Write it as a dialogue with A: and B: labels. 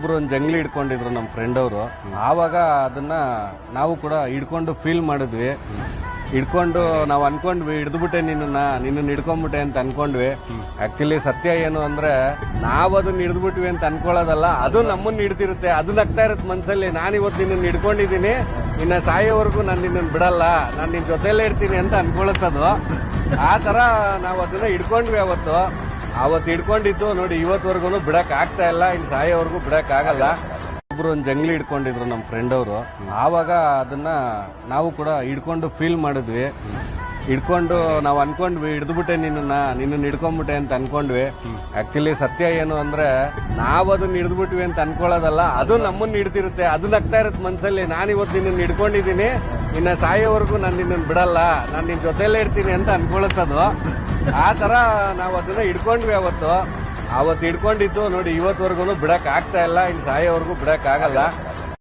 A: ಒಬ್ರು ಒಂದು ಜಂಗ್ಲಿ ಹಿಡ್ಕೊಂಡಿದ್ರು ನಮ್ಮ ಫ್ರೆಂಡ್ ಅವರು. ಆವಾಗ ಅದನ್ನ ನಾವು ಕೂಡ ಹಿಡ್ಕೊಂಡು ಫೀಲ್ ಮಾಡಿದ್ವಿ. ಹಿಡ್ಕೊಂಡು ನಾವು ಅನ್ಕೊಂಡ್ವಿ ಹಿಡಿದ್ಬಿಟ್ಟೆ ನಿನ್ನ ಹಿಡ್ಕೊಂಡ್ಬಿಟ್ಟೆ ಅಂತ ಅನ್ಕೊಂಡ್ವಿ. ಆಕ್ಚುಲಿ ಸತ್ಯ ಏನು ಅಂದ್ರೆ ನಾವ್ ಅದನ್ನ ಹಿಡಿದ್ಬಿಟ್ವಿ ಅಂತ ಅನ್ಕೊಳ್ಳೋದಲ್ಲ, ಅದು ನಮ್ಮನ್ನ ಹಿಡ್ತಿರುತ್ತೆ, ಅದು ನಗ್ತಾ ಇರುತ್ತೆ ಮನ್ಸಲ್ಲಿ. ನಾನು ಇವತ್ತು ನಿನ್ನ ಹಿಡ್ಕೊಂಡಿದ್ದೀನಿ, ನಿನ್ನ ಸಾಯೋವರೆಗೂ ನಾನು ನಿನ್ನ ಬಿಡಲ್ಲ, ನಾನು ನಿನ್ ಜೊತೆಲೇ ಇರ್ತೀನಿ ಅಂತ ಅನ್ಕೊಳ್ಳುತ್ತದು. ಆ ತರ ನಾವು ಅದನ್ನ ಹಿಡ್ಕೊಂಡ್ವಿ ಅವತ್ತು ಹಿಡ್ಕೊಂಡಿದ್ದು ನೋಡಿ ಇವತ್ವರೆಗೂ ಬಿಡಕ್ ಆಗ್ತಾ ಇಲ್ಲ, ಇನ್ ಸಾಯೋವರೆಗೂ ಬಿಡಕ್ ಆಗಲ್ಲ. ಒಬ್ರು ಒಂದು ಜಂಗ್ಲಿ ಹಿಡ್ಕೊಂಡಿದ್ರು ನಮ್ಮ ಫ್ರೆಂಡ್ ಅವರು. ಆವಾಗ ಅದನ್ನ ನಾವು ಕೂಡ ಹಿಡ್ಕೊಂಡು ಫೀಲ್ ಮಾಡಿದ್ವಿ. ಹಿಡ್ಕೊಂಡು ನಾವು ಅನ್ಕೊಂಡ್ವಿ ಹಿಡಿದ್ಬಿಟ್ಟೆ ನಿನ್ನ ಹಿಡ್ಕೊಂಡ್ಬಿಟ್ಟೆ ಅಂತ ಅನ್ಕೊಂಡ್ವಿ. ಆಕ್ಚುಲಿ ಸತ್ಯ ಏನು ಅಂದ್ರೆ ನಾವ್ ಅದನ್ನ ಹಿಡಿದ್ಬಿಟ್ವಿ ಅಂತ ಅನ್ಕೊಳ್ಳೋದಲ್ಲ, ಅದು ನಮ್ಮನ್ನ ಹಿಡ್ತಿರುತ್ತೆ, ಅದು ನಗ್ತಾ ಇರುತ್ತೆ ಮನ್ಸಲ್ಲಿ. ನಾನು ಇವತ್ತು ನಿನ್ನ ಹಿಡ್ಕೊಂಡಿದ್ದೀನಿ, ನಿನ್ನ ಸಾಯೋವರೆಗೂ ನಾನು ನಿನ್ನ ಬಿಡಲ್ಲ, ನಾನು ನಿನ್ ಜೊತೆಲೇ ಇರ್ತೀನಿ ಅಂತ ಅನ್ಕೊಳ್ಳುತ್ತದು. ಆ ತರ ನಾವು ಅದನ್ನ ಹಿಡ್ಕೊಂಡ್ವಿ ಅವತ್ತು ಹಿಡ್ಕೊಂಡಿದ್ದು ನೋಡಿ ಇವತ್ವರೆಗೂ ಬಿಡಕ್ ಆಗ್ತಾ ಇಲ್ಲ, ಇನ್ ಸಾಯೋವರೆಗೂ ಬಿಡಕ್ ಆಗಲ್ಲ.